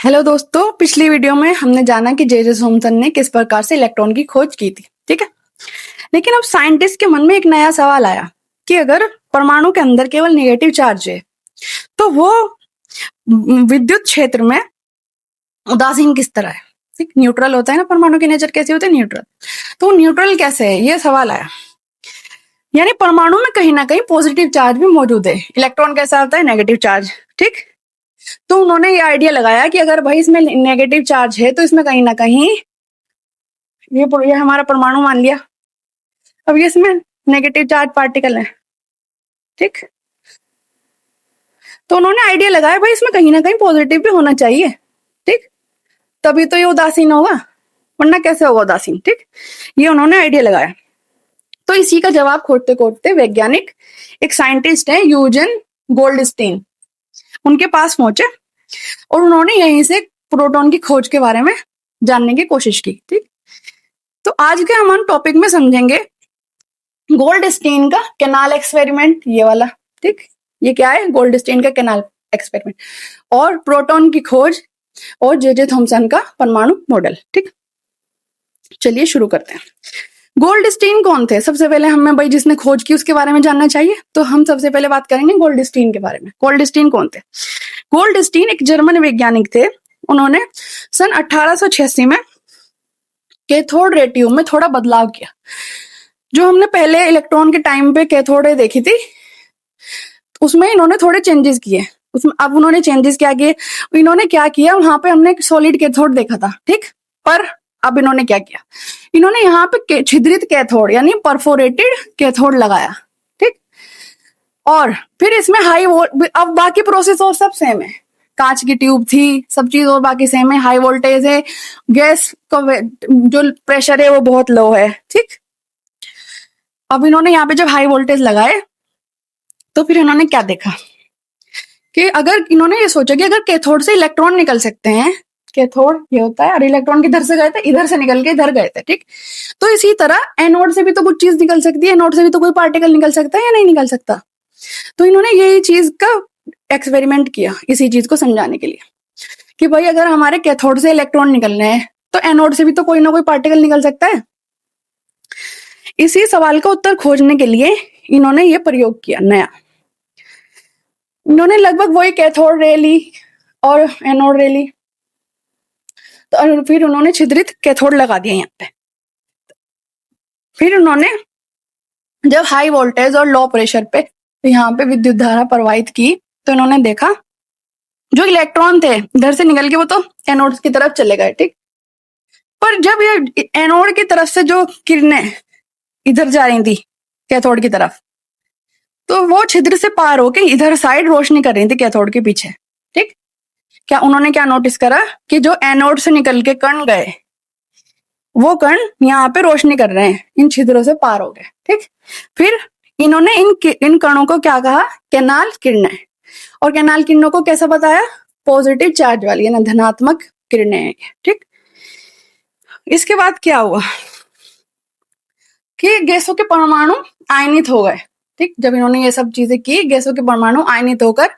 Hello दोस्तों, पिछली video में हमने जाना कि जे जे थॉमसन ने किस प्रकार से इलेक्ट्रॉन की खोज की थी। ठीक है, लेकिन अब साइंटिस्ट के मन में एक नया सवाल आया कि अगर परमाणु के अंदर केवल नेगेटिव चार्ज है तो वो विद्युत क्षेत्र में उदासीन किस तरह है। ठीक, न्यूट्रल होता है ना, परमाणु की नेचर कैसी होती है, न्यूट्रल। तो न्यूट्रल कैसे है, ये सवाल आया। यानी परमाणु में कहीं ना कहीं पॉजिटिव चार्ज भी मौजूद है, इलेक्ट्रॉन कैसा होता है, नेगेटिव चार्ज। ठीक, तो उन्होंने ये आइडिया लगाया कि अगर भाई इसमें नेगेटिव चार्ज है तो इसमें कहीं ना कहीं ये हमारा परमाणु मान लिया, अब ये इसमें नेगेटिव चार्ज पार्टिकल है। ठीक, तो उन्होंने आइडिया लगाया भाई इसमें कहीं ना कहीं पॉजिटिव भी होना चाहिए। ठीक, तभी तो ये उदासीन होगा, वरना कैसे होगा उदासीन। ठीक, ये उन्होंने आइडिया लगाया। तो इसी का जवाब खोजते खोजते वैज्ञानिक, एक साइंटिस्ट है यूजन गोल्डस्टीन, उनके पास पहुंचे और उन्होंने यहीं से प्रोटॉन की खोज के बारे में जानने की कोशिश की। ठीक, तो आज के हम टॉपिक में समझेंगे गोल्डस्टीन का कैनाल एक्सपेरिमेंट, ये वाला। ठीक, ये क्या है, गोल्डस्टीन का कैनाल एक्सपेरिमेंट, और प्रोटॉन की खोज, और जे जे थॉमसन का परमाणु मॉडल। ठीक, चलिए शुरू करते हैं। गोल्डस्टीन कौन थे? सबसे पहले हमें भाई जिसने खोज की उसके बारे में जानना चाहिए, तो हम सबसे पहले बात करेंगे गोल्डस्टीन के बारे में। गोल्डस्टीन कौन थे? गोल्डस्टीन एक जर्मन वैज्ञानिक थे। उन्होंने सन 1886 में कैथोड रे ट्यूब में थोड़ा बदलाव किया। जो हमने पहले इलेक्ट्रॉन के टाइम पे कैथोड देखी थी, उसमें इन्होंने थोड़े चेंजेस किए। उसमें अब उन्होंने चेंजेस क्या किए, इन्होंने क्या किया, वहां पे हमने सॉलिड कैथोड देखा था। ठीक, पर अब इन्होंने क्या किया, इन्होंने यहाँ पे छिद्रित कैथोड यानी परफोरेटेड कैथोड लगाया। ठीक, और फिर इसमें हाई वोल्ट, अब बाकी प्रोसेस और सब सेम है, कांच की ट्यूब थी, सब चीज और बाकी सेम है, हाई वोल्टेज है, गैस का जो प्रेशर है वो बहुत लो है। ठीक, अब इन्होंने यहाँ पे जब हाई वोल्टेज लगाए तो फिर इन्होंने क्या देखा कि अगर इन्होंने ये सोचा कि अगर कैथोड से इलेक्ट्रॉन निकल सकते हैं, कैथोड ये होता है, और इलेक्ट्रॉन किधर से गए थे, इधर से निकल के इधर गए थे। ठीक, तो इसी तरह एनोड से भी तो कुछ चीज निकल सकती है, एनोड से भी तो कोई पार्टिकल निकल सकता है या नहीं निकल सकता। तो इन्होंने यही चीज का एक्सपेरिमेंट किया इसी चीज को समझाने के लिए कि भाई अगर हमारे कैथोड से इलेक्ट्रॉन निकल रहे हैं तो एनोड से भी तो कोई ना कोई पार्टिकल निकल सकता है। इसी सवाल का उत्तर खोजने के लिए इन्होंने ये प्रयोग किया नया। इन्होंने लगभग वही कैथोड रे ली और एनोड रे ली, तो फिर उन्होंने छिद्रित कैथोड लगा दिया यहाँ पे। फिर उन्होंने जब हाई वोल्टेज और लो प्रेशर पे यहाँ पे विद्युत धारा प्रवाहित की तो इन्होंने देखा जो इलेक्ट्रॉन थे इधर से निकल के वो तो एनोड की तरफ चले गए। ठीक, पर जब ये एनोड की तरफ से जो किरणें इधर जा रही थी कैथोड की तरफ, तो वो छिद्र से पार होके इधर साइड रोशनी कर रही थी कैथोड के पीछे। ठीक, क्या उन्होंने क्या नोटिस करा कि जो एनोड से निकल के कण गए वो कण यहाँ पे रोशनी कर रहे हैं, इन छिद्रों से पार हो गए। ठीक, फिर इन्होंने इन कणों को क्या कहा, कैनाल किरणें। और कैनाल किरणों को कैसा बताया, पॉजिटिव चार्ज वाली, ना धनात्मक किरणें हैं। ठीक, इसके बाद क्या हुआ कि गैसों के परमाणु आयनित हो गए। ठीक, जब इन्होंने ये सब चीजें की, गैसों के परमाणु आयनित होकर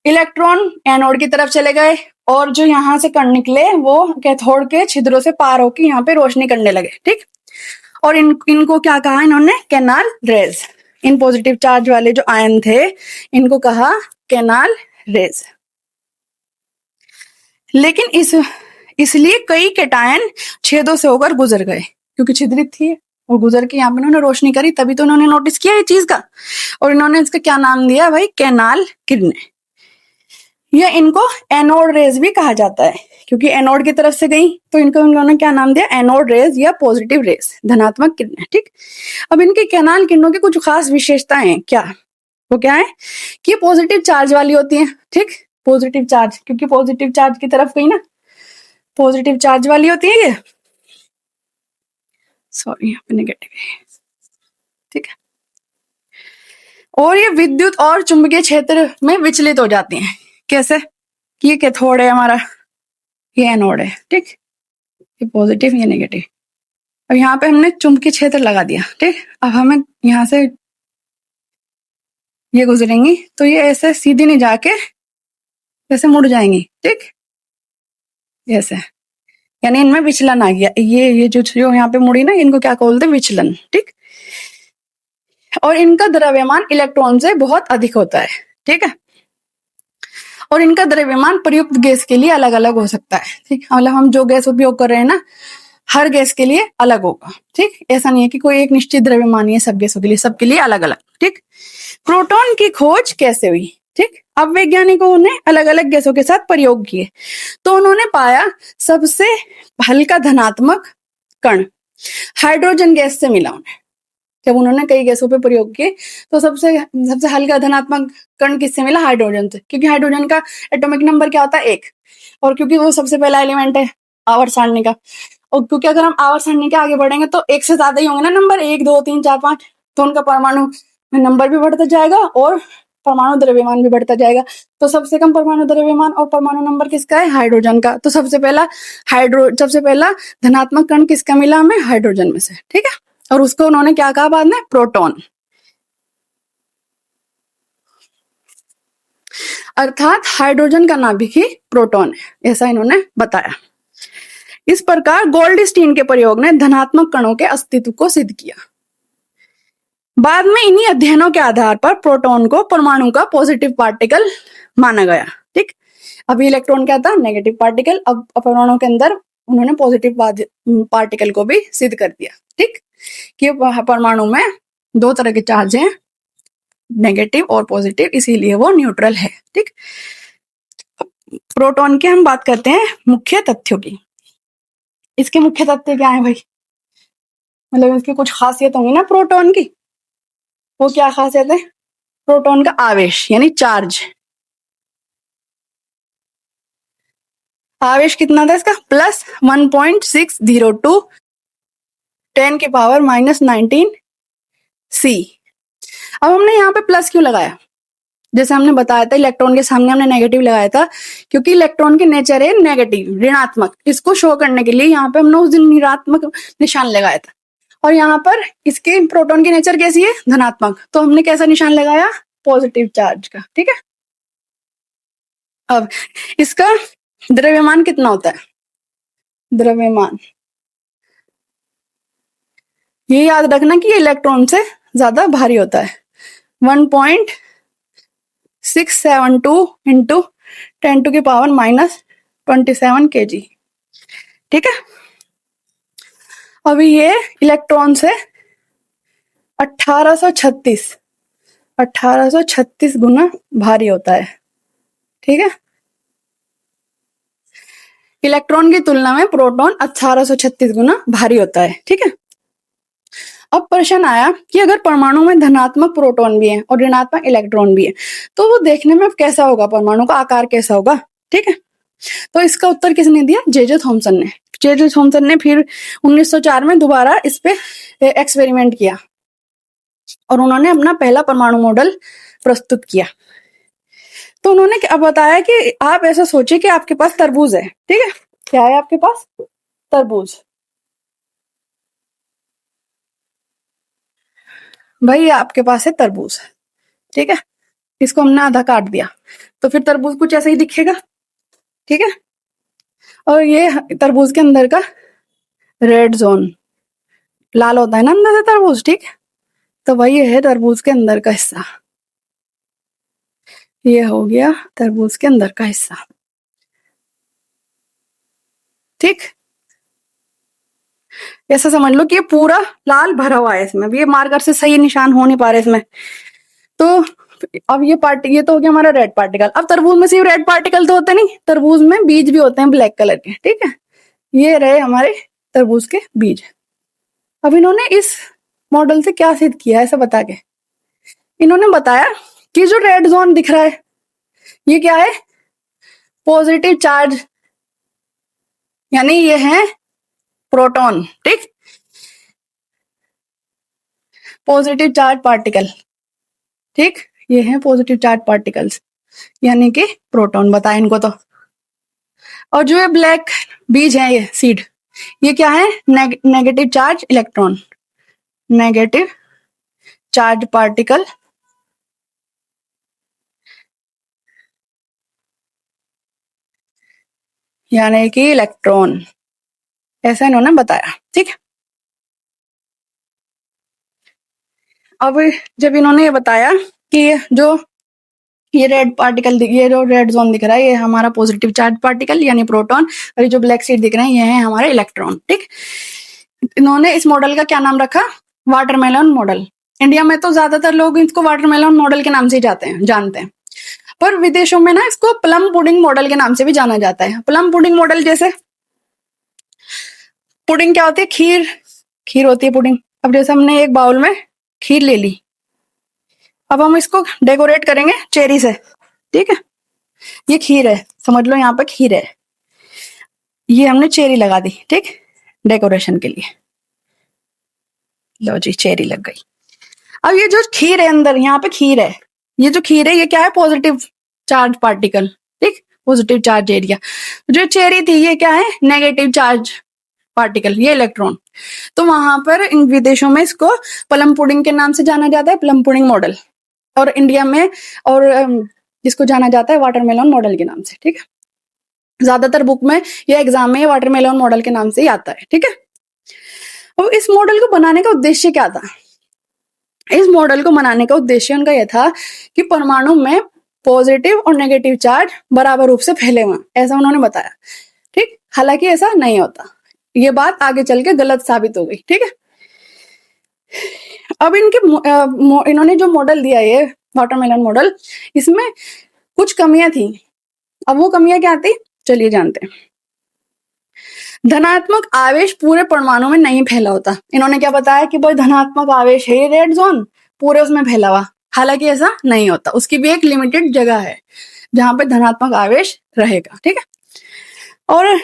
इलेक्ट्रॉन एनोड की तरफ चले गए और जो यहाँ से कण निकले वो कैथोड के छिद्रों से पार होकर यहाँ पे रोशनी करने लगे। ठीक, और इनको क्या कहा इन्होंने, canal raise. In positive charge वाले जो आयन थे इनको कहा कैनाल रेज। लेकिन इसलिए कई कैटायन छेदों से होकर गुजर गए, क्योंकि छिद्रित थी और गुजर के यहाँ पे उन्होंने रोशनी करी, तभी तो उन्होंने नोटिस किया ये चीज का। और इन्होंने इसका क्या नाम दिया भाई, कैनाल किरणें। यह इनको एनोड रेज भी कहा जाता है, क्योंकि एनोड की तरफ से गई तो इनको इन्होंने क्या नाम दिया, एनोड रेज या पॉजिटिव रेज, धनात्मक किरणें। ठीक, अब इनके कैनाल किरणों की कुछ खास विशेषताएं हैं। क्या वो क्या है कि पॉजिटिव चार्ज वाली होती है। ठीक, पॉजिटिव चार्ज, क्योंकि पॉजिटिव चार्ज की तरफ गई ना, पॉजिटिव चार्ज वाली होती है ये, सॉरी यहाँ पे नेगेटिव है। ठीक है, और ये विद्युत और चुंबकीय क्षेत्र में विचलित हो जाती हैं। कैसे कि ये कैथोड है हमारा, ये एनोड है। ठीक, ये पॉजिटिव ये नेगेटिव। अब यहाँ पे हमने चुंबकीय क्षेत्र लगा दिया। ठीक, अब हमें यहाँ से ये गुजरेंगी तो ये ऐसे सीधी नहीं जाके ऐसे मुड़ जाएंगी। ठीक, ऐसे, यानी इनमें विचलन आ गया। ये जो यहाँ पे मुड़ी ना, इनको क्या बोलते हैं, विचलन। ठीक, और इनका द्रव्यमान इलेक्ट्रॉन से बहुत अधिक होता है। ठीक है, और इनका द्रव्यमान प्रयुक्त गैस के लिए अलग अलग हो सकता है। ठीक, मतलब हम जो गैस उपयोग कर रहे हैं ना, हर गैस के लिए अलग होगा। ठीक, ऐसा नहीं है कि कोई एक निश्चित द्रव्यमान है सब गैसों के लिए, सबके लिए अलग अलग। ठीक, प्रोटॉन की खोज कैसे हुई? ठीक, अब वैज्ञानिकों ने अलग अलग गैसों के साथ प्रयोग किए, तो उन्होंने पाया सबसे हल्का धनात्मक कण हाइड्रोजन गैस से मिला उन्हें। जब उन्होंने कई गैसों पे प्रयोग किए, तो सबसे सबसे हल्का धनात्मक कण किससे मिला? हाइड्रोजन से, क्योंकि हाइड्रोजन का एटॉमिक नंबर क्या होता है? 1, और क्योंकि वो सबसे पहला एलिमेंट है आवर्त सारणी का, और क्योंकि अगर हम आवर्त सारणी के आगे बढ़ेंगे तो 1 से ज्यादा ही होंगे ना नंबर, 1 2 3 4 5, तो उनका परमाणु में नंबर भी बढ़ता जाएगा और परमाणु द्रव्यमान भी बढ़ता जाएगा। तो सबसे कम परमाणु द्रव्यमान और परमाणु नंबर किसका है? हाइड्रोजन का। तो सबसे पहला धनात्मक कण किसका मिला हमें? हाइड्रोजन में से। ठीक है, और उसको उन्होंने क्या कहा बाद में? प्रोटॉन। अर्थात हाइड्रोजन का नाभिक ही प्रोटॉन है, ऐसा इन्होंने बताया। इस प्रकार गोल्डस्टीन के प्रयोग ने धनात्मक कणों के अस्तित्व को सिद्ध किया। बाद में इन्हीं अध्ययनों के आधार पर प्रोटॉन को परमाणु का पॉजिटिव पार्टिकल माना गया। ठीक, अभी इलेक्ट्रॉन क्या था? Negative particle. अब परमाणु के अंदर उन्होंने पॉजिटिव पार्टिकल को भी सिद्ध कर दिया। ठीक, कि परमाणु में 2 तरह के चार्ज हैं, नेगेटिव और पॉजिटिव, इसीलिए वो न्यूट्रल है। ठीक, प्रोटॉन की हम बात करते हैं मुख्य तथ्यों की। इसके मुख्य तथ्य क्या है भाई? मतलब इसकी कुछ खासियत होंगी ना प्रोटॉन की। वो क्या खासियत है? प्रोटॉन का आवेश यानी चार्ज। आवेश कितना था इसका? प्लस 1.602 10⁻⁻19 सी। अब हमने यहाँ पे प्लस क्यों लगाया? जैसे हमने बताया था इलेक्ट्रॉन के सामने हमने नेगेटिव लगाया था, क्योंकि इलेक्ट्रॉन की नेचर है नेगेटिव, ऋणात्मक। इसको शो करने के लिए यहाँ पे हमने उस दिन ऋणात्मक निशान लगाया था, और यहाँ पर इसके प्रोटॉन की नेचर कैसी है? धनात्मक। तो हमने कैसा निशान लगाया? पॉजिटिव चार्ज का। ठीक है, अब इसका द्रव्यमान कितना होता है? द्रव्यमान, ये याद रखना कि ये इलेक्ट्रॉन से ज्यादा भारी होता है। 1.672 इंटू 10⁻⁻27 kg। ठीक है, अभी ये इलेक्ट्रॉन से 1836 गुना भारी होता है। ठीक है, इलेक्ट्रॉन की तुलना में प्रोटॉन 1836 गुना भारी होता है। ठीक है, अब प्रश्न आया कि अगर परमाणु में धनात्मक प्रोटॉन भी है और ऋणात्मक इलेक्ट्रॉन भी है, तो वो देखने में कैसा होगा? परमाणु का आकार कैसा होगा? ठीक है, तो इसका उत्तर किसने दिया? जे थॉमसन ने। जे थॉमसन ने फिर 1904 में दोबारा इस पे एक्सपेरिमेंट किया, और उन्होंने अपना पहला परमाणु मॉडल प्रस्तुत किया। तो उन्होंने क्या बताया कि आप ऐसा सोचिए कि आपके पास तरबूज है। ठीक है, क्या है आपके पास? तरबूज। भाई आपके पास है तरबूज। ठीक है, इसको हमने आधा काट दिया, तो फिर तरबूज कुछ ऐसा ही दिखेगा। ठीक है, और ये तरबूज के अंदर का रेड जोन, लाल होता है ना अंदर से तरबूज। ठीक है, तो वही है तरबूज के अंदर का हिस्सा। ये हो गया तरबूज के अंदर का हिस्सा। ठीक, ऐसा समझ लो कि ये पूरा लाल भरा हुआ है इसमें। ये मार्कर से सही निशान हो नहीं पा रहे इसमें। तो अब ये तो हो गया हमारा रेड पार्टिकल। अब तरबूज में सिर्फ रेड पार्टिकल तो होते नहीं, तरबूज में बीज भी होते हैं ब्लैक कलर के। ठीक है, ये रहे हमारे तरबूज के बीज। अब इन्होंने इस मॉडल से क्या सिद्ध किया ऐसा बता के, इन्होंने बताया कि जो रेड जोन दिख रहा है ये क्या है? पॉजिटिव चार्ज, यानी ये है प्रोटॉन। ठीक, पॉजिटिव चार्ज पार्टिकल। ठीक, ये है पॉजिटिव चार्ज पार्टिकल्स, यानी कि प्रोटॉन बताया इनको तो। और जो ये ब्लैक बीज है, ये सीड, ये क्या है? Negative charge electron, negative charge particle. यानी कि इलेक्ट्रॉन, ऐसा इन्होंने बताया। ठीक है, अब जब इन्होंने ये बताया कि जो ये रेड पार्टिकल, ये जो रेड जोन दिख रहा है ये हमारा पॉजिटिव चार्ज पार्टिकल यानी प्रोटॉन, और ये जो ब्लैक सीड दिख रहे हैं ये है हमारे इलेक्ट्रॉन। ठीक, इन्होंने इस मॉडल का क्या नाम रखा, वाटरमेलन मॉडल। इंडिया में तो ज्यादातर लोग इसको वाटरमेलन मॉडल के नाम से ही जानते हैं, पर विदेशों में ना इसको प्लम पुडिंग मॉडल के नाम से भी जाना जाता है। प्लम पुडिंग मॉडल, जैसे पुडिंग क्या होती है, खीर होती है पुडिंग। अब जैसे हमने एक बाउल में खीर ले ली, अब हम इसको डेकोरेट करेंगे चेरी से। ठीक है, ये खीर है, समझ लो यहाँ पे खीर है, ये हमने चेरी लगा दी। ठीक, डेकोरेशन के लिए, लो जी चेरी लग गई। अब ये जो खीर है अंदर, यहाँ पे खीर है, ये जो खीर है ये क्या है, पॉजिटिव चार्ज पार्टिकल। ठीक, पॉजिटिव चार्ज एरिया। जो चेरी थी ये क्या है, नेगेटिव चार्ज पार्टिकल, ये इलेक्ट्रॉन। तो वहां पर इन विदेशों में इसको प्लम पुडिंग के नाम से जाना जाता है, प्लम पुडिंग मॉडल, और इंडिया में और इसको जाना जाता है वाटरमेलन मॉडल के नाम से। ठीक है, ज्यादातर बुक में या एग्जाम में वाटरमेलन मॉडल के नाम से ही आता है। ठीक है, अब इस मॉडल को बनाने का उद्देश्य क्या था, इस मॉडल को बनाने का उद्देश्य उनका यह था कि परमाणु में पॉजिटिव और नेगेटिव चार्ज बराबर रूप से फैले हुए, ऐसा उन्होंने बताया। ठीक, हालांकि ऐसा नहीं होता, ये बात आगे चल के गलत साबित हो गई। ठीक है, अब इन्होंने जो मॉडल दिया ये वाटरमेलन मॉडल, इसमें कुछ कमियां थी। अब वो कमियां क्या थी, चलिए जानते हैं। धनात्मक आवेश पूरे परमाणु में नहीं फैला होता। इन्होंने क्या बताया कि भाई धनात्मक आवेश है ये रेड जोन, पूरे उसमें फैला हुआ, हालांकि ऐसा नहीं होता, उसकी भी एक लिमिटेड जगह है जहां पे धनात्मक आवेश रहेगा। ठीक है, और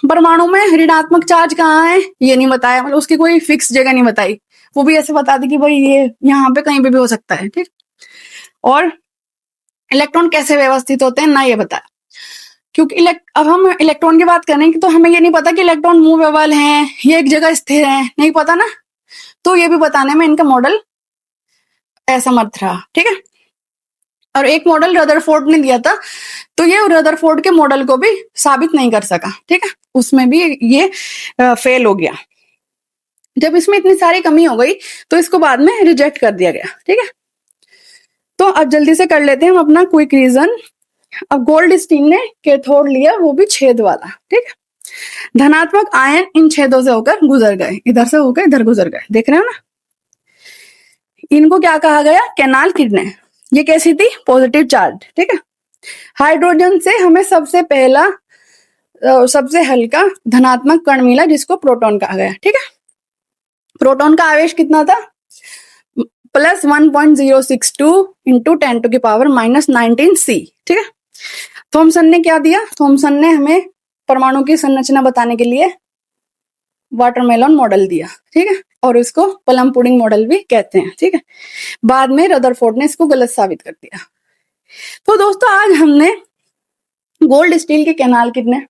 परमाणु में ऋणात्मक चार्ज कहाँ है ये नहीं बताया, मतलब उसकी कोई फिक्स जगह नहीं बताई, वो भी ऐसे बता दी कि भाई ये यहाँ पे कहीं पे भी हो सकता है। ठीक, और इलेक्ट्रॉन कैसे व्यवस्थित होते हैं ना ये बताया, क्योंकि अब हम इलेक्ट्रॉन की बात करें तो हमें ये नहीं पता कि इलेक्ट्रॉन मूवेबल हैं, ये एक जगह स्थिर है, नहीं पता ना, तो ये भी बताने में इनका मॉडल असमर्थ रहा। ठीक है, और एक मॉडल रदरफोर्ड ने दिया था, तो ये रदरफोर्ड के मॉडल को भी साबित नहीं कर सका। ठीक है, उसमें भी ये फेल हो गया। जब इसमें इतनी सारी कमी हो गई तो इसको बाद में रिजेक्ट कर दिया गया। ठीक है, तो अब जल्दी से कर लेते हैं हम अपना क्विक रीजन। अब गोल्डस्टीन ने कैथोड लिया, वो भी छेद वाला। ठीक है, धनात्मक आयन इन छेदों से होकर गुजर गए, इधर से होकर इधर गुजर गए, देख रहे हो ना। इनको क्या कहा गया, कैनाल किरणें। ये कैसी थी, पॉजिटिव चार्ज। ठीक है, हाइड्रोजन से हमें सबसे हल्का धनात्मक कण मिला जिसको प्रोटॉन कहा गया। ठीक है, प्रोटॉन का आवेश कितना था, प्लस 1.062 इंटू 10⁻⁻19 C। ठीक है, थॉमसन ने क्या दिया, थॉमसन ने हमें परमाणु की संरचना बताने के लिए वाटरमेलन मॉडल दिया। ठीक है, और इसको प्लम पुडिंग मॉडल भी कहते हैं। ठीक है, बाद में रदरफोर्ड ने इसको गलत साबित कर दिया। तो दोस्तों आज हमने गोल्ड स्टील के कैनाल किरणें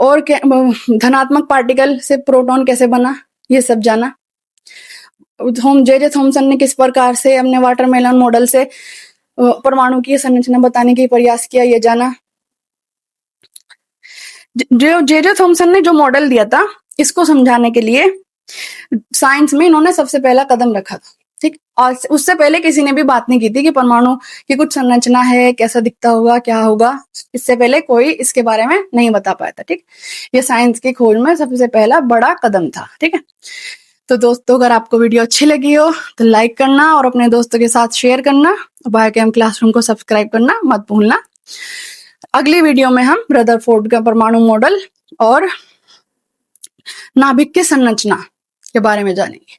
और धनात्मक पार्टिकल से प्रोटॉन कैसे बना ये सब जाना। जे थॉमसन ने किस प्रकार से अपने वाटरमेलन मॉडल से परमाणु की संरचना बताने की प्रयास किया ये जाना। जे थॉमसन ने जो मॉडल दिया था इसको समझाने के लिए साइंस में इन्होंने सबसे पहला कदम रखा था। ठीक, और उससे पहले किसी ने भी बात नहीं की थी कि परमाणु की कुछ संरचना है, कैसा दिखता होगा, क्या होगा, इससे पहले कोई इसके बारे में नहीं बता पाया था। ठीक, ये साइंस की खोज में सबसे पहला बड़ा कदम था। ठीक है, तो दोस्तों अगर आपको वीडियो अच्छी लगी हो तो लाइक करना और अपने दोस्तों के साथ शेयर करना, बायोकेम क्लासरूम को सब्सक्राइब करना मत भूलना। अगली वीडियो में हम रदरफोर्ड का परमाणु मॉडल और नाभिक की संरचना के बारे में जानेंगे।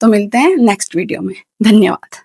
तो मिलते हैं नेक्स्ट वीडियो में, धन्यवाद।